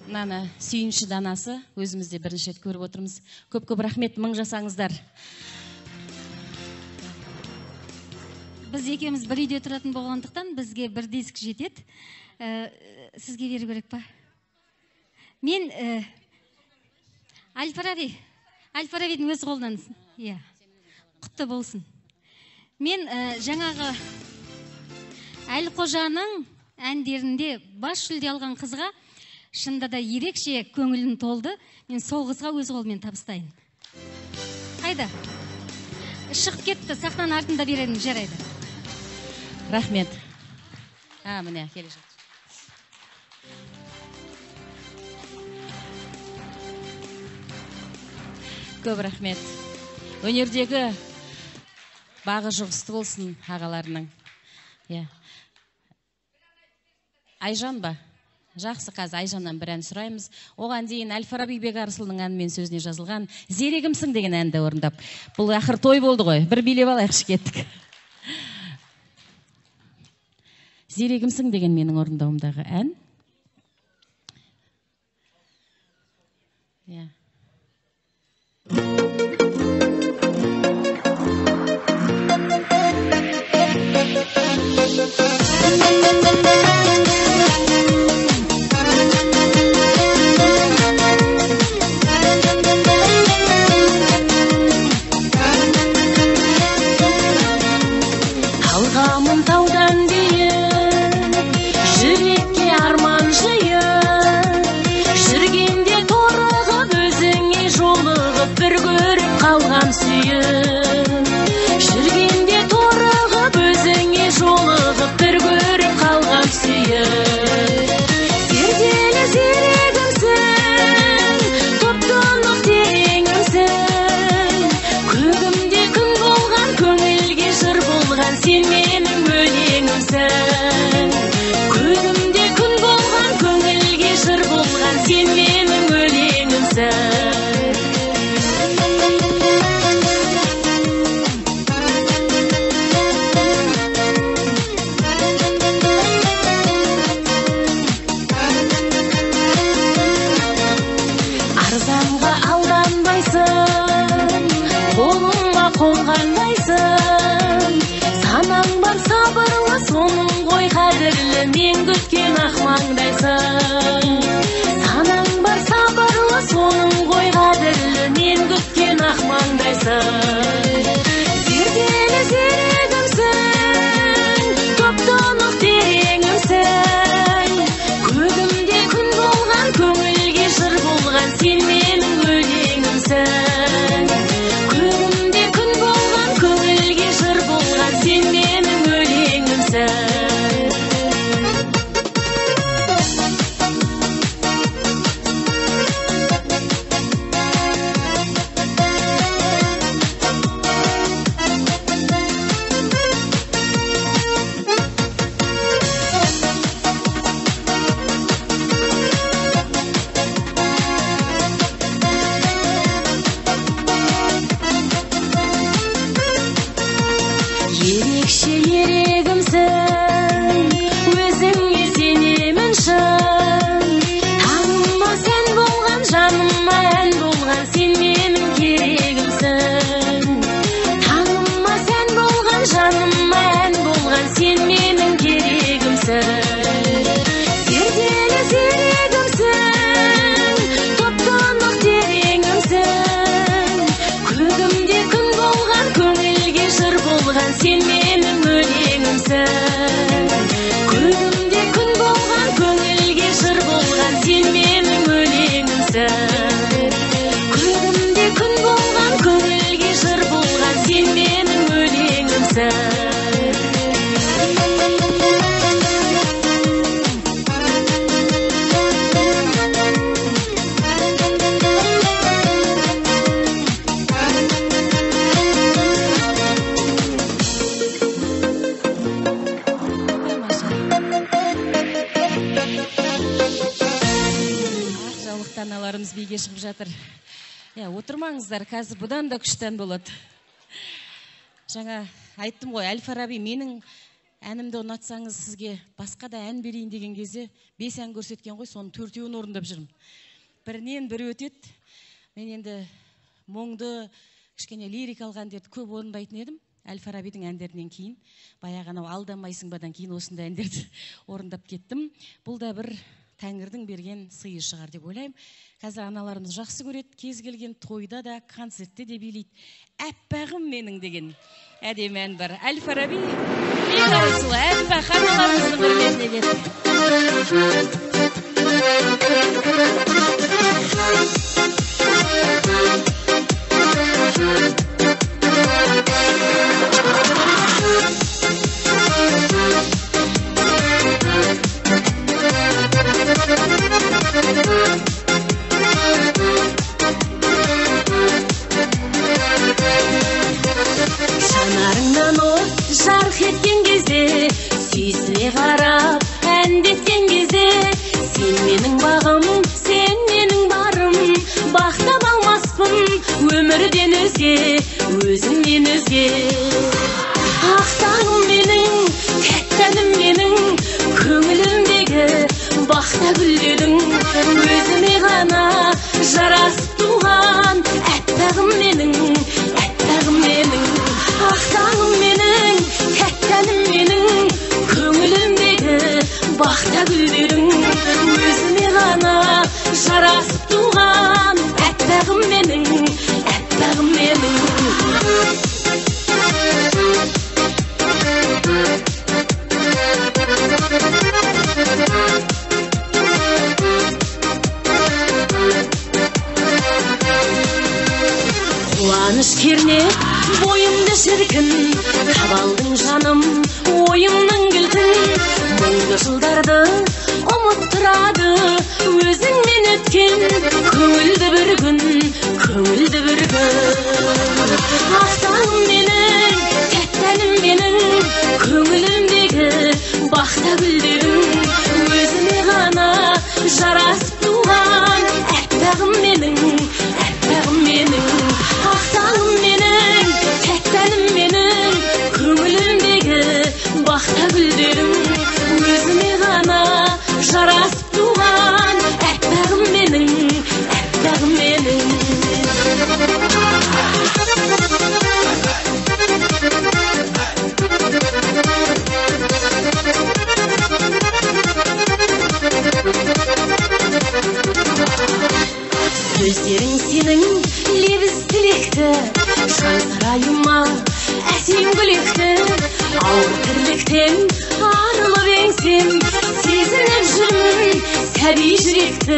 Нана сүйінші данасы өзімізде бірінші рет көріп отырмыз. Көп-көп рахмет, мың жасаңыздар. Біз екеуміз бір үйде тұратын болғандықтан бізге бір диск жетеді. Сізге беру керек па? Мен Әл-Фарабидің өз қолынан. Құтты болсын. Мен жаңағы Әлқожаның әндерінде бас жүлде алған қызға шынында да ерекше көңілім толды. Мен сол қызға өз қолымен табыстайын. Қайда? Шығып кетті, сахнаның артында беремін, жарайды. Рахмет. Міне, келе жатыр. Көп рахмет. Өнердегі бағы жұғысты болсын ағаларының. Айжан ба? Жақсы, қазір Айжаннан бір ән сұраймыз. Оған дейін Әл-Фараби Бегарысұлының әнімен сөзіне жазылған «Зерегімсің» деген әнді орындап. Бұл ақыр той болды ғой. Бір билеп алайықшы кеттік. «Зерегімсің» деген менің орындауымдағы ән. Қалғамын таудан дейін, жүрекке арман жиын, жүргенде торығып өзіңе жолығып бір көріп қалғам сүйін, жүргенде торығып өзіңе жолығып бір көріп қалғам сүйін. Зерделі зерегімсің, топ-тонық тереңімсің, көгімде күн болған, көңілге жыр болған, сен менің өлеңімсің. Көгімде күн болған, көңілге жыр болған, сен менің өлеңімсің. Арзанға алданбайсың, қолыңа қонғанбайсың, санаң бар сабырлы, соның ғой қадірлі, мен күткен ақмаңдайсың. Санаң бар сабырлы, соның ғой қадірлі, мен күткен ақмаңдайсың. Зерделі зерегімсің, топ-тонық тереңімсің, көгімде күн болған, көңілге жыр болған, сен менің өлеңімсің. Көгімде күн болған, көңілге жыр болған, сен менің өлеңімсің. Ерекше ерегімсің, өзіңе сенемін шын, таңыма сен болған, жаныма ән болған, сен менің керегімсің. Таңыма сен болған, жаныма ән болған, сен менің керегімсің. Зерделі зерегімсің, топ-тонық тереңімсің, көгімде күн болған, көңілге жыр болған, сен менің өлеңімсің. Көгімде күн болған, көңілге жыр болған, сен менің өлеңімсің. Көгімде күн болған, көңілге жыр болған, сен менің өлеңімсің. Аналарымыз биге шығып жатыр. Отырмаңыздар, қазір бұдан да күштен болады. Жаңа айттым ғой, Әл-Фараби менің әнімді ұнатсаңыз сізге басқа да ән берейін деген кезде 5 ән көрсеткен ғой, соның 4-еуін орындап жүрмін. Бірінен бірі өтеді. Мен енді мұңды, кішкене лирикалық әндерді көп орындайтын едім. Әл-Фарабидің әндерінен кейін, баяғы анау алдамайсың бадан кейін осындай әндерді орындап кеттім. Бұл да бір Тәңірдің берген сыйы шығар деп ойлаймын. Қазір аналарымыз жақсы көреді, кез келген тойда да, концертте де билейді. Әппағым менің деген әдемі ән бар. Әл-Фараби ең арасылы әппақ аналарымыздың құрметіне кетті. Жанарыңнан от жарқ еткен кезде, сүйсіне қарап әндеткен кезде, сен менің бағым, сен менің барым, бақтап алмаспын өмірден өзге, өзіңнен өзге. Ақтағым менің, кәттәнім менің, көңілімдегі бақта гүлдедің, өзіме ғана жарасып туған әппағым менің, әппағым менің. Ақтағым менің, кәттәнім менің, көңілімдегі бақта гүлдедің, өзіме ғана жарасып туған әппағым менің, әппағым менің. Қуаныш кернеп бойымды шіркін, табалдың жаным ойымның кілтін, мұңды жылдарды ұмыттырады өзіңмен өткен көңілді бір күн, көңілді бір күн. Ақтағым менің, кәттәнім менің, көңілімдегі бақта гүлдедің, өзіме ғана жарасып туған әппағым менің, әппағым менің. Ақтағым менің, кәттәнім менің, көңілімдегі бақта гүлдедің, өзіме ғана жарасып туған әппағым менің, әппағым менің. Сөздерің сенің лебіз тілекті, жан сарайыма әсем гүлекті, ауыр тірліктен арылып еңсем, сезініп жүрмін сәби жүректі,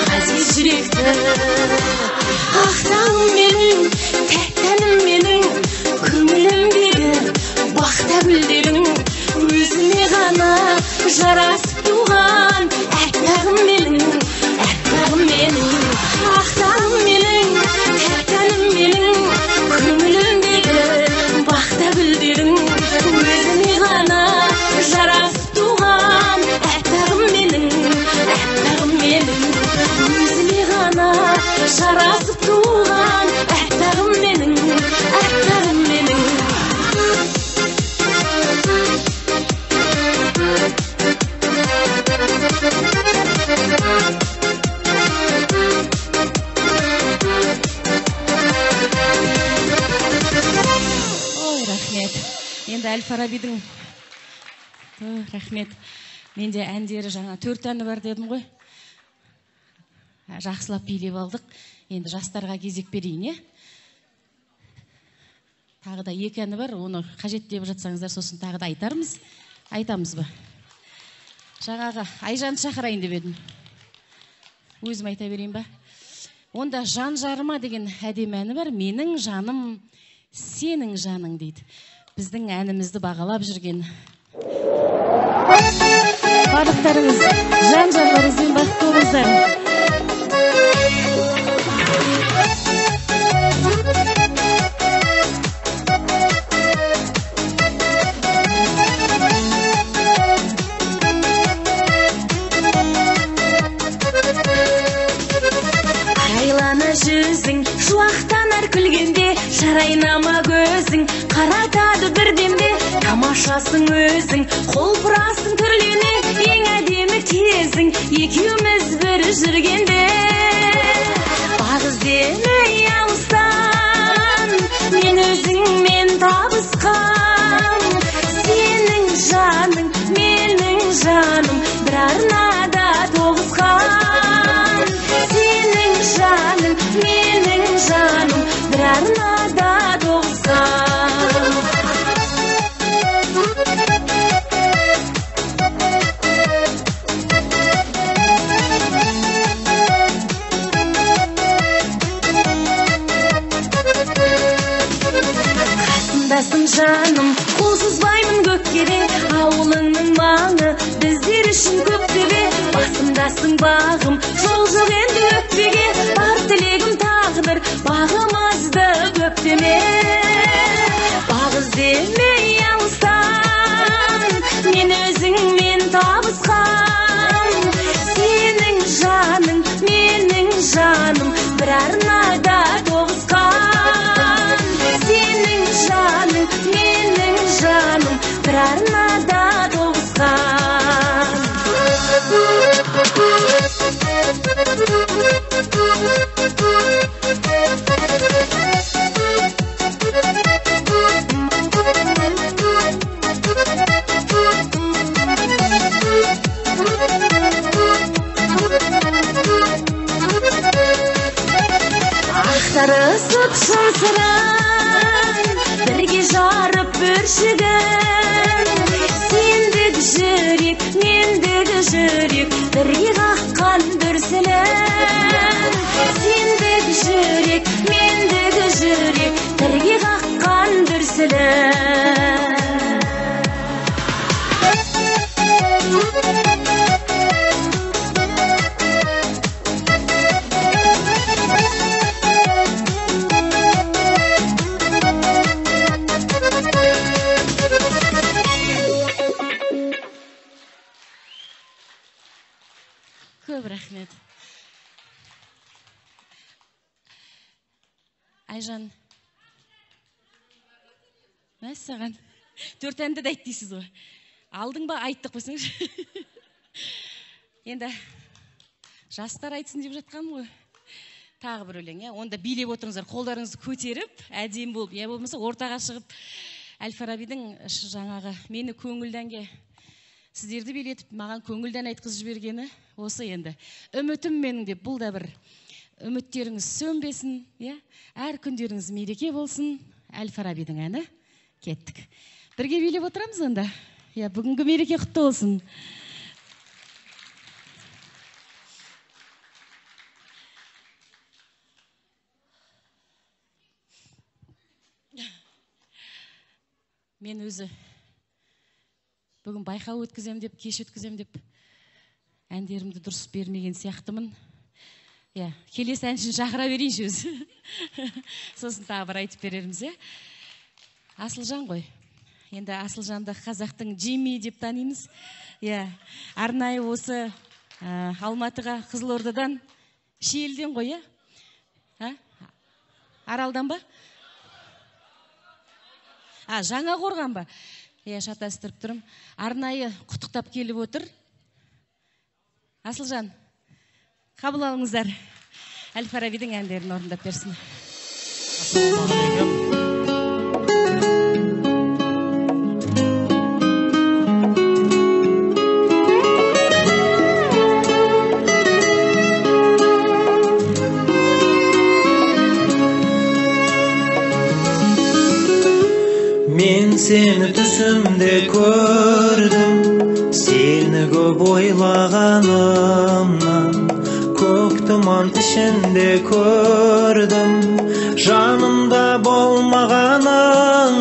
ғазиз жүректі. Ақтағым менің, кәттәнім менің, көңілімдегі бақта гүлдедің, өзіме ғана жарасып туған әппағым менің, әппағым менің. Ақтағым менің, кәттәнім менің, көңілімдегі бақта гүлдедің, өзіме ғана жарасып туған әппағым менің, әппағым менің. Өзіме ғана жарасып туған әппағым менің, әппағым менің. Ой, рахмет. Енді Әл-Фарабидің рахмет. Менде әндері жаңа 4 әні бар дедім ғой. Жақсылап билеп алдық. Енді жастарға кезек берейін, Тағы да 2 әні бар, оны қажет деп жатсаңыздар, сосын тағы да айтармыз. Айтамыз ба? Жаңағы Айжанды шақырайын деп едім. Өзім айта берейін ба? Онда жан жарыма деген әдемі әні бар. Менің жаным, сенің жаның дейді. Біздің әнімізді бағалап жүрген барлықтарыңыз жан жарларыңызбен бақытты болыңыздар. Айланы жүзің, шуақтанар күлгенде, жарайнама көзің, қаратады бірдемде, тамашасың өзің, қолпырасың түрлене, ең әдемі кезің, екеуміз бір жүргенде. Бар іздемей алыстан, мен өзіңмен табысқан, сенің жаның, менің жаным, бір арнада тоғысқан. Сенің жаның, менің жаным, бір арнада тоғысқан. Қасымдасың жаным, қол созбаймын көкке де, ауылыңның маңы біздер үшін көктөбе. Басымдасың бағым, жол жоқ енді өкпеге, бар тілегім тағдыр, бағымызды көктеме. Баг іздемей алыстан, мен өзіңмен табысқан, сенің жаның, менің жаным, бір арнада тоғысқан. Сенің жаның, менің жаным, бір арнада тоғысқан. Ақтарысып шын бірге жарып бүршігін, сендік жүрек, мендік жүрек, бірге қаққан дүрсілін. Сендік жүрек, мендік жүрек, бірге қаққан дүрсілін. Көп рахмет. Айжан, мәссаған, 4 әнді де айт дейсіз ғой. Алдың ба, айттық қойсаңыз. Енді жастар айтсын деп жатқан ғой. Тағы бір өлең, онда билеп отырыңыздар, қолдарыңызды көтеріп, әдем болып, болмаса ортаға шығып, Әл-Фарабидің жаңағы мені көңілденге сіздерді билетіп, маған көңілден айтқызып жібергені осы енді. Үмітім менің деп, бұл да бір үміттеріңіз сөнбесін, әр күндеріңіз мереке болсын. Әл-Фарабидің әні. Кеттік. Бірге билеп отырамыз онда. Бүгінгі мереке құтты болсын. Мен өзі бүгін байқау өткізем деп, кеш өткізем деп, әндерімді дұрыс бермеген сияқтымын. Келесі әншін шақыра берейінші өзі. Сосын тағы бір айтып береріміз. Асылжан ғой. Енді Асылжанды қазақтың Джимми деп танимыз. Арнайы осы Алматыға, Қызылордадан, Шиелден ғой, Аралдан ба? Жаңа Қорған ба? Шатастырып тұрым. Арнайы құттықтап келіп отыр. Асылжан, қабыл алыңыздар. Әл-Фарабидің әндерін орындап берсін. Ассалаумағалейкум. Мен сені түсімде көрдім, сені көп ойлағанымнан, көк тұман ішінде көрдім, жанымда болмағаныңнан.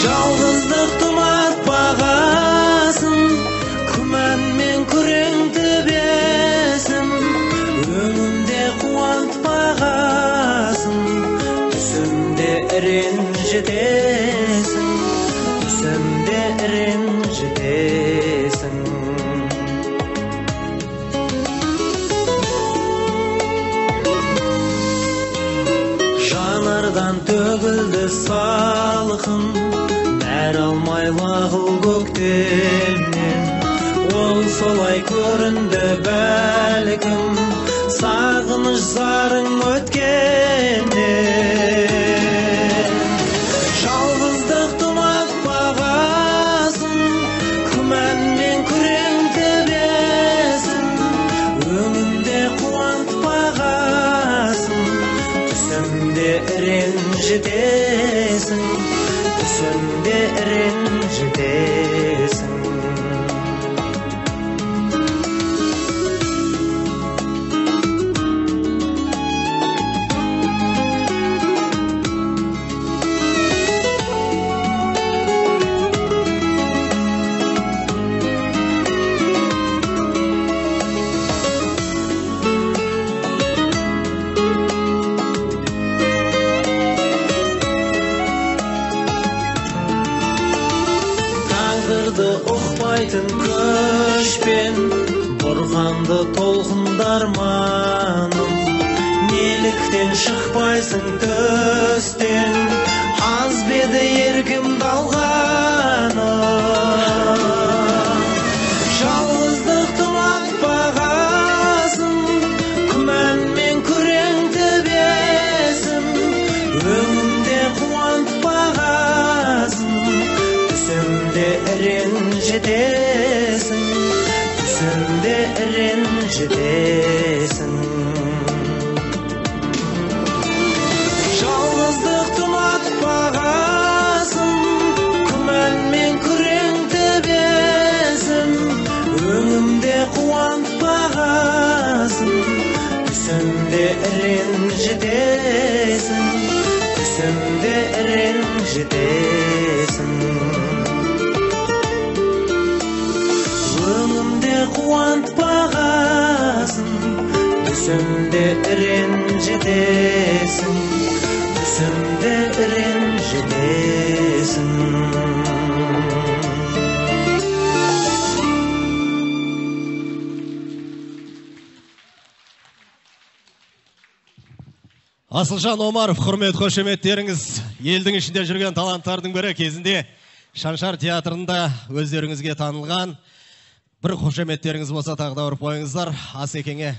Жалғыздықты ұнатпағасын, күмәнмен күрең төбесін, өңімде қуантпағасын, түсімде ренжітесің, түсімде ренжітесің. солай көрінді бәлкім, сағыныш зарың өткеннен. Жалғыздық тұнап бағасын, күмән мен күрең төбесін, өңімде қуантпағасын, түсімде ренжітесің, түсімде ренжітесің. Ұқпайтын көшпен бұрғанды толқындар маным, неліктен шықпайсың төстен, аз беді еркімді алғаным. Жалғыздық тұнап бағасын, күмән мен күрең төбесін, өңімде қуантпағасын, түсімде ренжітесің, түсімде ренжітесің. Жалғыздық тұнатпағасын, күмән мен күрең төбесін, өңімде қуантпағасын, түсімде ренжітесің, түсімде ренжітесің. Өңімде қуантпағасын, түсімде ренжітесің, түсімде ренжітесің. Асылжан Омаров, құрмет қошеметтеріңіз, елдің ішінде жүрген таланттардың бірі, кезінде Шаншар театрында өздеріңізге танылған. Бір қошеметтеріңіз болса тағы да ұрып қойыңыздар. Асекеңе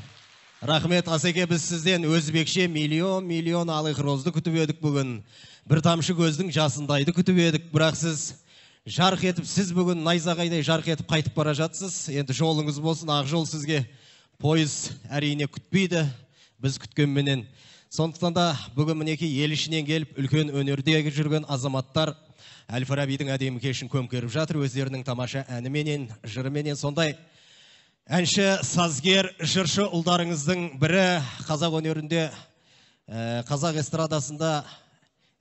рахмет. Асеке, біз сізден өзбекше миллион алых розды күтіп едік бүгін. Бір тамшы көздің жасындайды күтіп едік. Бірақ сіз жарқ етіп, сіз бүгін найзағайдай жарқ етіп қайтып бара жатсыз. Енді жолыңыз болсын, ақ жол сізге. Пойыз әрине күтпейді, біз күткенменен. Сондықтан да бүгін мінеки ел ішінен келіп, үлкен өнердегі жүрген азаматтар Әл-Фарабидің әдемі кешін көмкеріп жатыр, өздерінің тамаша әніменен, жырыменен. Сондай әнші, сазгер, жыршы ұлдарыңыздың бірі, қазақ өнерінде, қазақ эстрадасында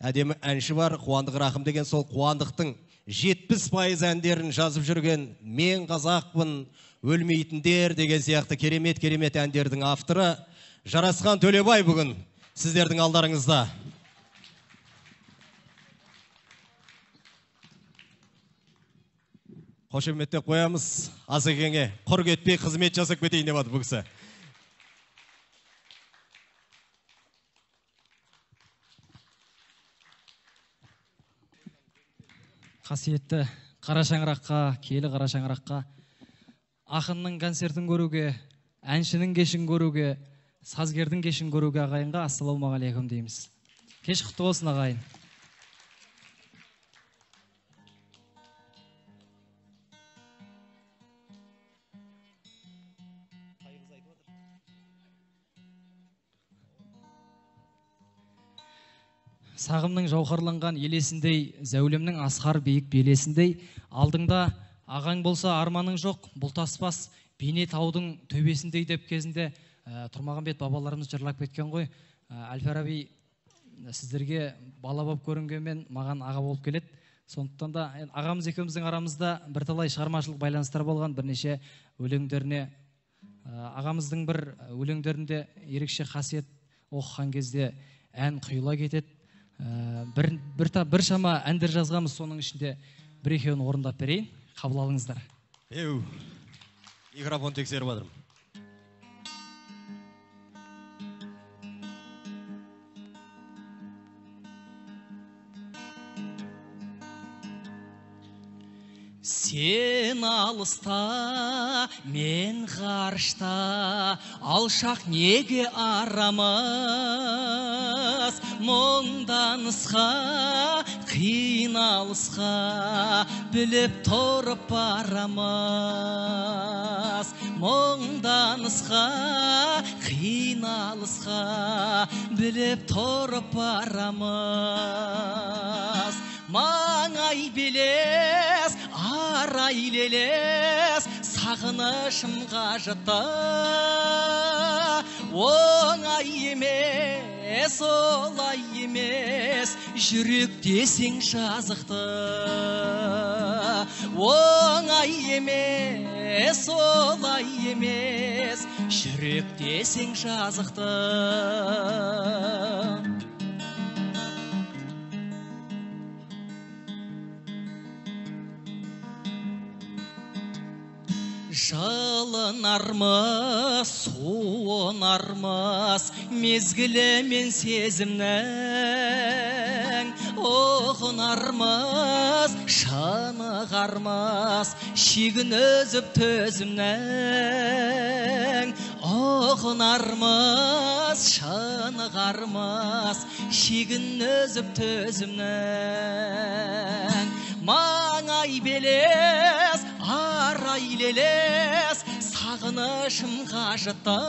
әдемі әнші бар, Қуандық Рахым деген. Сол Қуандықтың 70% әндерін жазып жүрген «Мен қазақпын, өлмейтіндер» деген сияқты керемет әндердің авторы Жарасқан Төлебай бүгін сіздердің алдарыңызда. Қошеметтеп қоямыз. Асекеңе құр кетпей қызмет жасап кетейін деп бұл кісі. Қасиетті қара шаңыраққа, киелі қара шаңыраққа, ақынның концертін көруге, әншінің кешін көруге, сазгердің кешін көруге ағайынға ассалаумағалейкум дейміз. Кеш құтты болсын ағайын. Сағымның жауһарланған елесіндей, зәулемнің асқар биік белесіндей, алдыңда ағаң болса арманың жоқ, бұлтаспас бейне таудың төбесіндей деп кезінде Тұрмағанбет бабаларымыз жырлап кеткен ғой. Әл-Фараби сіздерге бала болып көрінгенмен маған аға болып келеді. Сондықтан да ағамыз екеуміздің арамызда бірталай шығармашылық байланыстар болған, бірнеше өлеңдеріне. Ағамыздың бір өлеңдерінде ерекше қасиет оқыған кезде ән құйыла кетеді. Бір шама әндер жазғанбыз, соның ішінде бір-екеуін орындап берейін, қабыл алыңыздар. Микрофон тексеріп жатырмын. Сен алыста, мен ғарышта, алшақ неге арамыз, мұңданысқа, қиналысқа, біліп тұрып барамыз, мұңданысқа, қиналысқа, біліп тұрып барамыз. Маңай белес, арай лелес, сағынышымға жыты. Оңай емес, олай емес, жүрек десең жазықты. Оңай емес, олай емес, жүрек десең жазықты. Жылынармыз, суынармыз, мезгілі мен сезімнің. Оғынармыз, шынығармыз, шегін өзіп төзімнің. Оғынармыз, шынығармыз, шегін өзіп төзімнің. Маңай белес, арай лелес, сағынышымға жыты.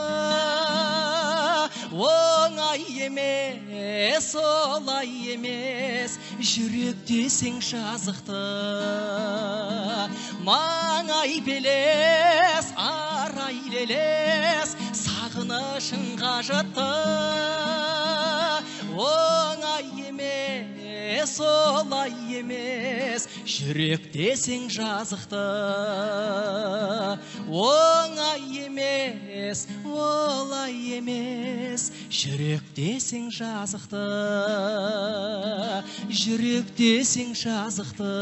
Оңай емес, олай емес, жүрек десең жазықты. Маңай белес, арай лелес, сағынышымға жыты. Оңай емес, олай емес, жүрек десең жазықты. Оңай емес, олай емес, жүрек десең жазықты. Жүрек десең жазықты.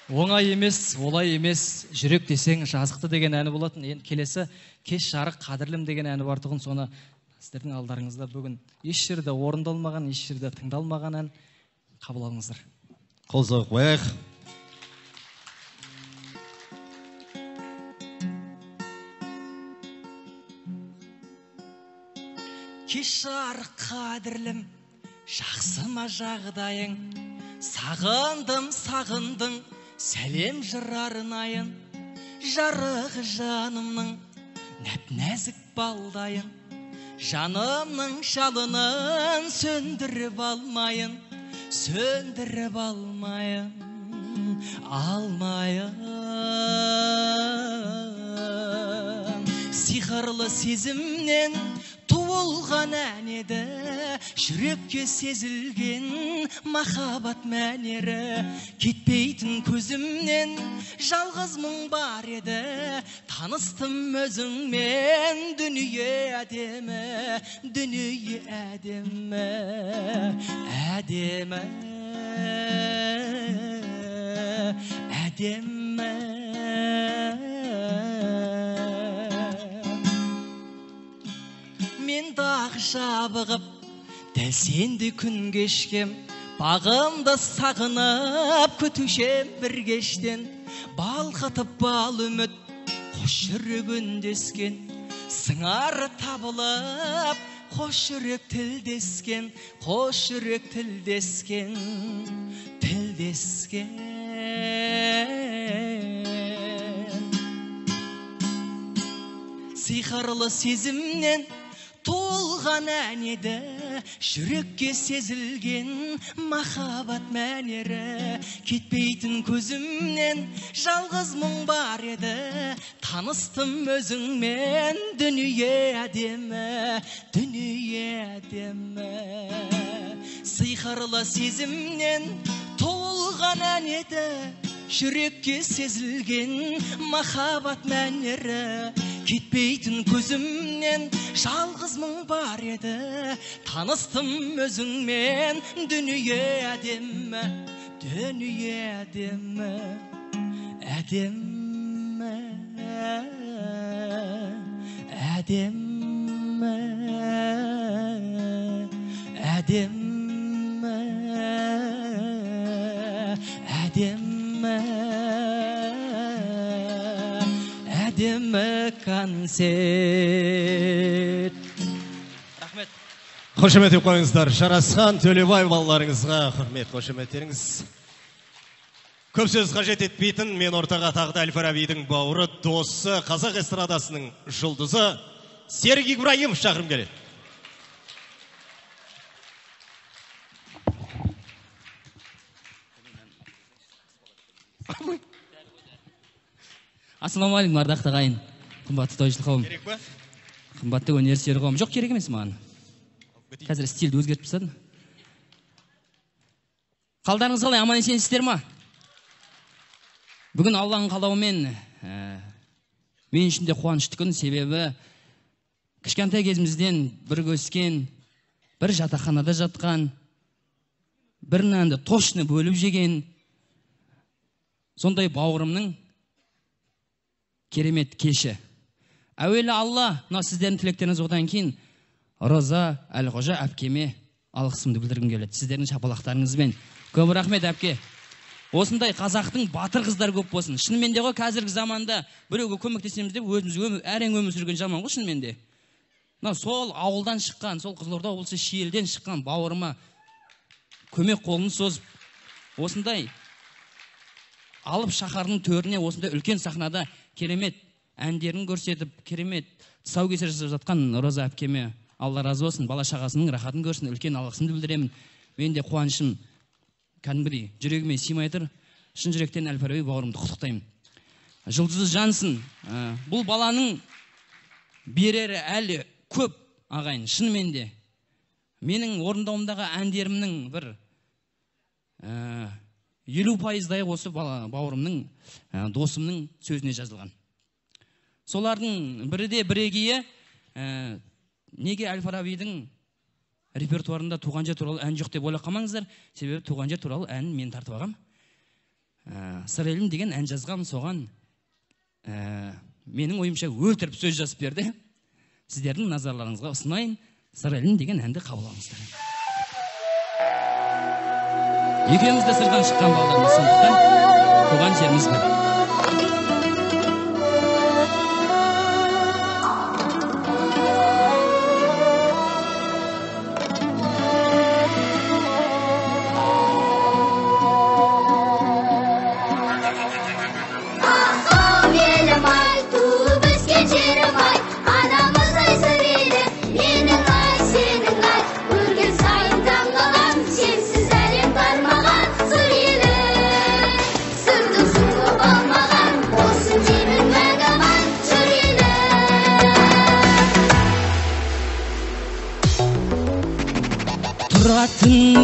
Оңай емес, олай емес, жүрек десең жазықты деген әні болатын. Енді келесі кеш жарық қадірлім деген әні бар тұғын. Соны сіздердің алдарыңызда бүгін еш жерде орындалмаған, еш жерде тыңдалмаған ән қабыл алыңыздар. Қол соғып қояйық. Кеш жарық қадірлім, жақсы ма жағдайың? Сағындым, сағындың, сәлем жыр арнайын. Жарық жанымның нәп-нәзік балдайын. Жанымның жалынын сөндіріп алмайын, сөндіріп алмайын, алмайын. Сиқырлы сезімнен туылған ән еді, жүрекке сезілген махаббат мәнері. Кетпейтін көзімнен жалғыз мұң бар еді, таныстым өзіңмен, дүние әдемі, дүние әдемі, әдемі, әдемі. Мен дағы жабығып, дәл сенде күн кешкем, бағымды сағынып күтушем бір кештен. Балқытып бал үміт, қош жүрек үндескен, сыңары табылып, қош жүрек тілдескен, қош жүрек тілдескен, тілдескен. Сиқырлы сезімнен толған ән еді, жүрекке сезілген махаббат мәнері. Кетпейтін көзімнен жалғыз мұң бар еді, таныстым өзіңмен, дүние әдемі, дүние әдемі. Сиқырлы сезімнен толған ән еді, жүрекке сезілген махаббат мәнері. Кетпейтін көзімнен жалғыз мұң бар еді, таныстым өзіңмен, дүние әдемі, дүние әдемі, әдемі, әдемі, әдемі. әдемі концерт. Рахмет. Қошемет етіп қойыңыздар. Жарасхан Төлебай балаларыңызға құрмет қошеметтеріңіз. Көп сөз қажет етпейтін, мен ортаға тағды Әл-Фарабидің бауыры, досы, қазақ эстрадасының жұлдызы Серік Ибраимов шақырым келеді. Ассалаумағалейкум, ардақты ағайын. Қымбатты тойшыл қауым. Керек па? Қымбатты өнерсүйер қауым. Жоқ, керек емес маған. Қазір стилді өзгертіп тастадым. Қалдарыңыз қалай, аман есенсіздер ма? Бүгін Алланың қалауымен мен үшін де қуанышты күн, себебі кішкентай кезімізден бірге өскен, бір жатақханада жатқан, бір нанды тошны бөліп жеген сондай бауырымның керемет кеші. Әуелі Алла, мына сіздердің тілектеріңіз одан кейін Роза Әлқожа әпкеме алғысымды білдіргім келеді. Сіздердің шапалақтарыңызбен. Көп рахмет әпке. Осындай қазақтың батыр қыздар көп болсын. Шынымен де ғой, қазіргі заманда біреуге көмектесеміз деп өзіміз әрең өмір сүрген жаман ғой шынымен де. Сол ауылдан шыққан, сол Қызылорда облысы Шиелден шыққан бауырыма көмек қолын созып, осындай алып шаһардың төріне, осындай үлкен сахнада керемет әндерін көрсетіп, керемет тұсаукесер жасап жатқан Роза әпкеме Алла разы болсын, бала шағасының рахатын көрсін, үлкен алғысымды білдіремін. Мен де қуанышым кәдімгідей жүрегіме сыймай тұр. Шын жүректен Әл-Фараби бауырымды құттықтаймын. Жұлдызы жансын. Бұл баланың берері әлі көп ағайын, шынымен де. Менің орындауымдағы әндерімнің бір 50% осы бауырымның, досымның сөзіне жазылған. Солардың бірі де бірегейі, неге Әл-Фарабидің репертуарында туған жер туралы ән жоқ деп ойлап қалмаңыздар. Себебі туған жер туралы ән мен тартып алғам. Сыр елім деген ән жазғам, соған менің ойымша өлтіріп сөз жазып берді. Сіздердің назарларыңызға ұсынайын, Сыр елім деген әнді қабыл алыңыздар. Екеуміз де сырдан шыққан балаларымыз, сондықтан туған жеріміз бір.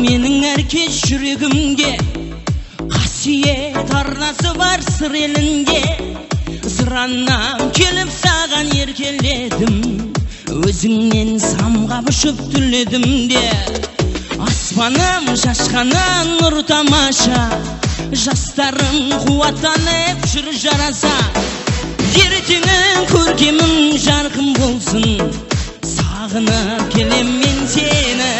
Менің әркеш жүрегімге қасиет арнасы бар сыр елінде. Сыраннан келіп саған еркеледім, өзіңнен самғап ұшып түледім де. Аспаным шашқанын нұр тамаша, жастарым қуаттанып жүр жараса. Ертеңің көркемің жарқын болсын, сағынып келем мен сені.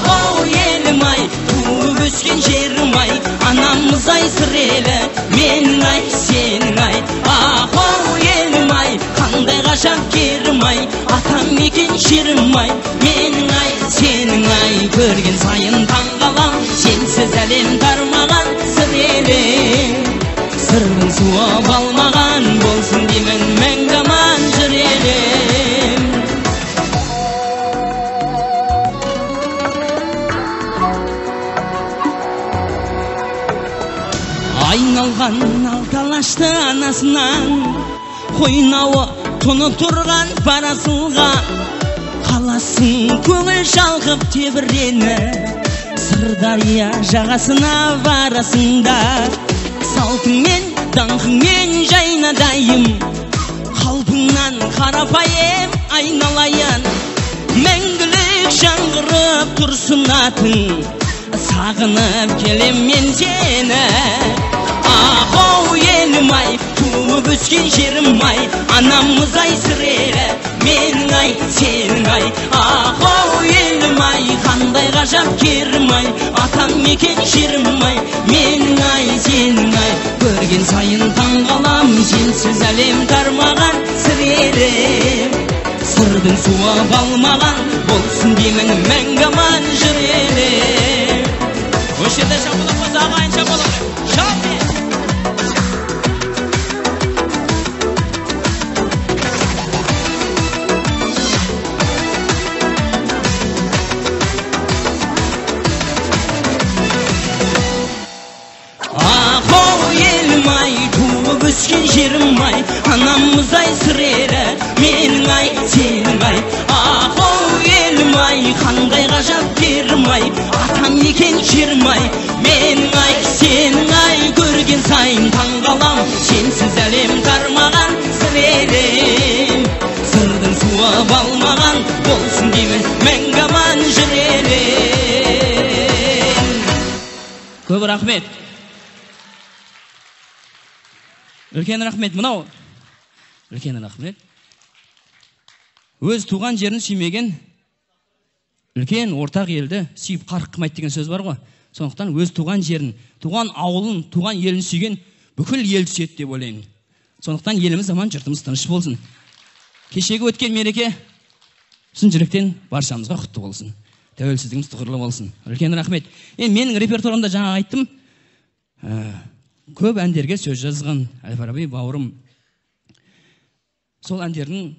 Ау елім ай, туып өскен жерім ай, анамыз ай сыр елі, менің ай, сенің ай. Ау елім ай, қандай ғажап керім ай, атам екен жерім ай, менің ай, сенің ай. Көрген сайын таң қалам, сенсіз әлем тармаған сыр елі. Сырдың суап алмаған болсын деймін мәңгі аман жыр елім. Айналған алталашты анасынан, қойнауы тұнып тұрған парасылға. Қаласын көңіл шалқып тебірені, Сырдария жағасына барасында. Салтыңмен, даңқыңмен жайнадайым, қалпыңнан қарапайым айналайын. Мәңгілік жаңғырып тұрсын атың, сағынып келем мен сені. Ау елім ай, туып өскен жерім ай, анамыз ай сыр елі, менің ай сенің ай ахоу елім ай қандай ғажап керім ай атам мекен жерім ай менің ай сенің ай көрген сайын таңғалам сенсіз әлем тармаған сірелем сырдың суы балмаған болсын деймін мәңгі аман жүрелем осы жерде шапалақ болса ағайын шапалақ өскен жерім ай анамыздай сірелі менің ай сенің ай ахоу елім ай қандай ғажап керім ай атам екен жерім ай менің ай сенің ай көрген сайын таңғалам сенсіз әлем тармаған сірелем сырдың суы балмаған болсын деймін мәңгі аман жүрелем көп рахмет үлкен рахмет мынау үлкен рахмет өз туған жерін сүймеген үлкен ортақ елді сүйіп қарқ қылмайды деген сөз бар ғой сондықтан өз туған жерін туған ауылын туған елін сүйген бүкіл ел түседі деп ойлаймын сондықтан еліміз аман жұртымыз тыныш болсын кешегі өткен мереке шын жүректен баршамызға құтты болсын тәуелсіздігіміз тұғырлы болсын үлкен рахмет енді менің репертуарымда жаңа айттым көп әндерге сөз жазған Әл-Фараби бауырым сол әндердің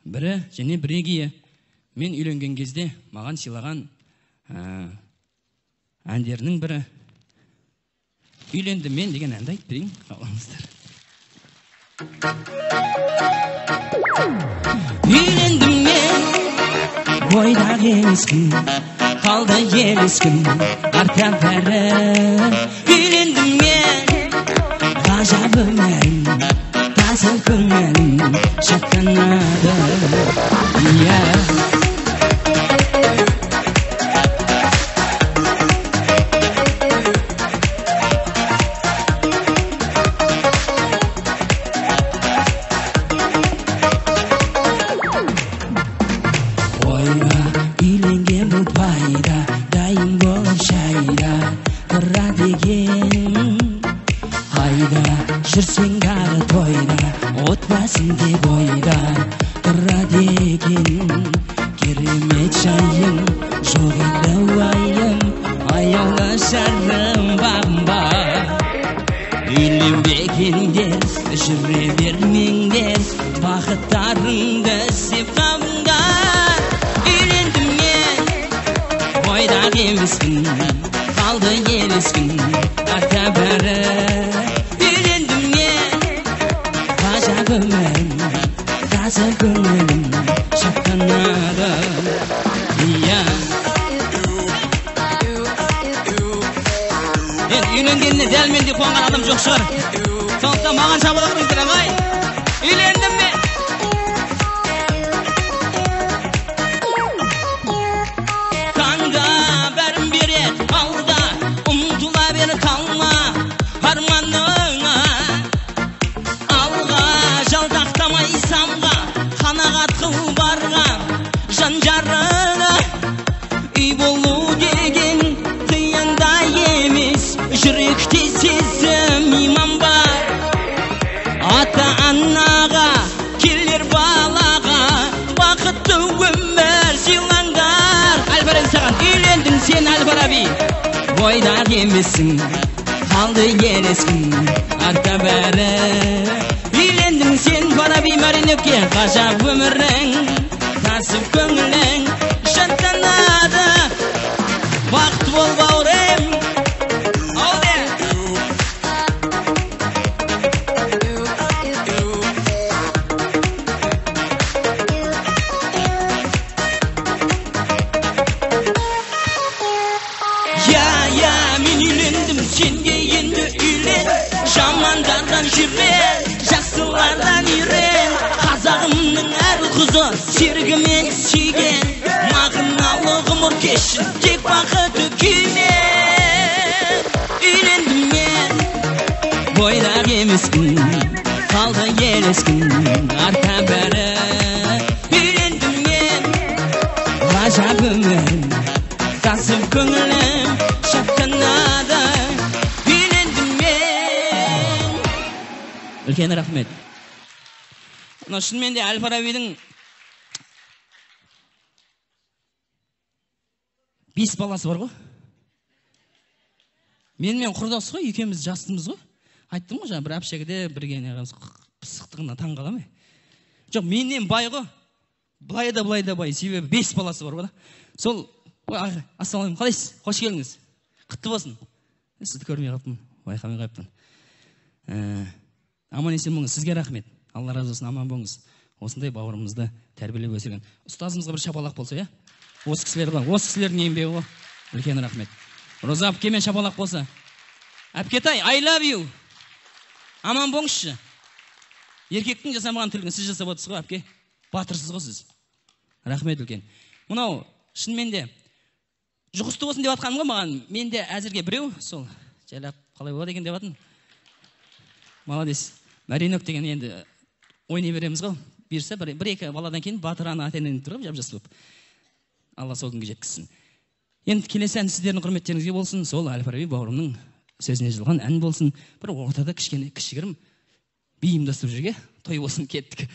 бірі және бірегейі мен үйленген кезде маған сыйлаған әндерінің бірі үйлендім мен деген әнді айтып берейін қалаңыздар үйлендім мен бойдағы емеспін қалды елескім арта бәрі үйлендім мен ғажап өмірім таза көңілім шаттанады ойға үйленген бұл пайда дайын болып шайда тұра деген қайда жүрсең дағы тойда отбасын деп ойда тұра деген керемет жайым жоқ еді уайым аяулы жарым бағым бар үйленбегендер жүре бермеңдер бақыттарыңды іздеп қабыңдар үйлендім мен бойдағы емеспін қалды елескін арта бәрі үйлендім мен ғажап өмірім таза көңілім шаттанады енді үйленгеніне дәл мендей қуанған адам жоқ шығар сондықтан маған шапалақ ұрыңыздар ағайын үйлендім мен таңда бәрін береді алда ұмтыла бер талма арманыңа алға жалтақтамай самға қанағат қыл барға жан жарына үй болу деген қиында емес жүректе сезім иман бар ата анаға келер балаға бақытты өмір сыйлаңдар Әл-Фараби саған үйлендің сен Әл-Фараби бойдағы емессің қалды елескін арта бәрі үйлендің сен Фараби Маринөкке ғажап өмірің тасып көңілің шаттанады бақытты бол бауырым мен үйлендім сенге енді үйлен жамандардан жүрбе жақсылардан үйрен қазағымның әр қызы серігімен сүйген мағыналы ғұмыр кешін тек бақытты күймен үйлендім мен бойдағы емеспін қалды елескін арта бәрі үлкен рахмет. Мына шынымен де Әл-Фарабидің 5 баласы бар ғой. Менімен құрдас қой, екеуміз жастымыз ғой. Айттым ғой, жаңа бір әпшегіде бірге пысықтығына таң қаламай. Жоқ, менен бай ғой. Былай да бай, себебі 5 баласы бар ғой. Сол, ассалаумағалейкум, қалайсыз? Қош келдіңіз. Құтты болсын. Сізді көрмей қалыппын, байқамай қалыппын. Аман есен болыңыз, сізге рахмет. Алла разы болсын, аман болыңыз. Осындай бауырымызды тәрбиелеп өсірген. Ұстазымызға бір шапалақ болса, иә? Осы кісілердің еңбегі ғой. Үлкен рахмет. Роза әпкемен шапалақ болса. Әпкетай, I love you. Аман болыңызшы. Еркектің жасамаған тірлігін сіз жасап отырсыз ғой, әпке. Батырсыз ғой сіз. Рахмет үлкен. Мынау шынымен де жұғысты болсын деп атқаным ғой маған. Менде әзірге біреу, сол жайлап қалай болады екен деп атын. Молодец. Маринок деген енді ойнай береміз ғой. Берсе бір-екі баладан кейін батыр ана ата-енені тұрып жап-жас болып. Алла сол күнге жеткізсін. Енді келесі ән сіздердің құрметтеріңізге болсын. Сол Әл-Фараби бауырымның сөзіне жазылған ән болсын. Бір ортада кішкене кішігірім би ұйымдастырып жүрге той болсын, кеттік.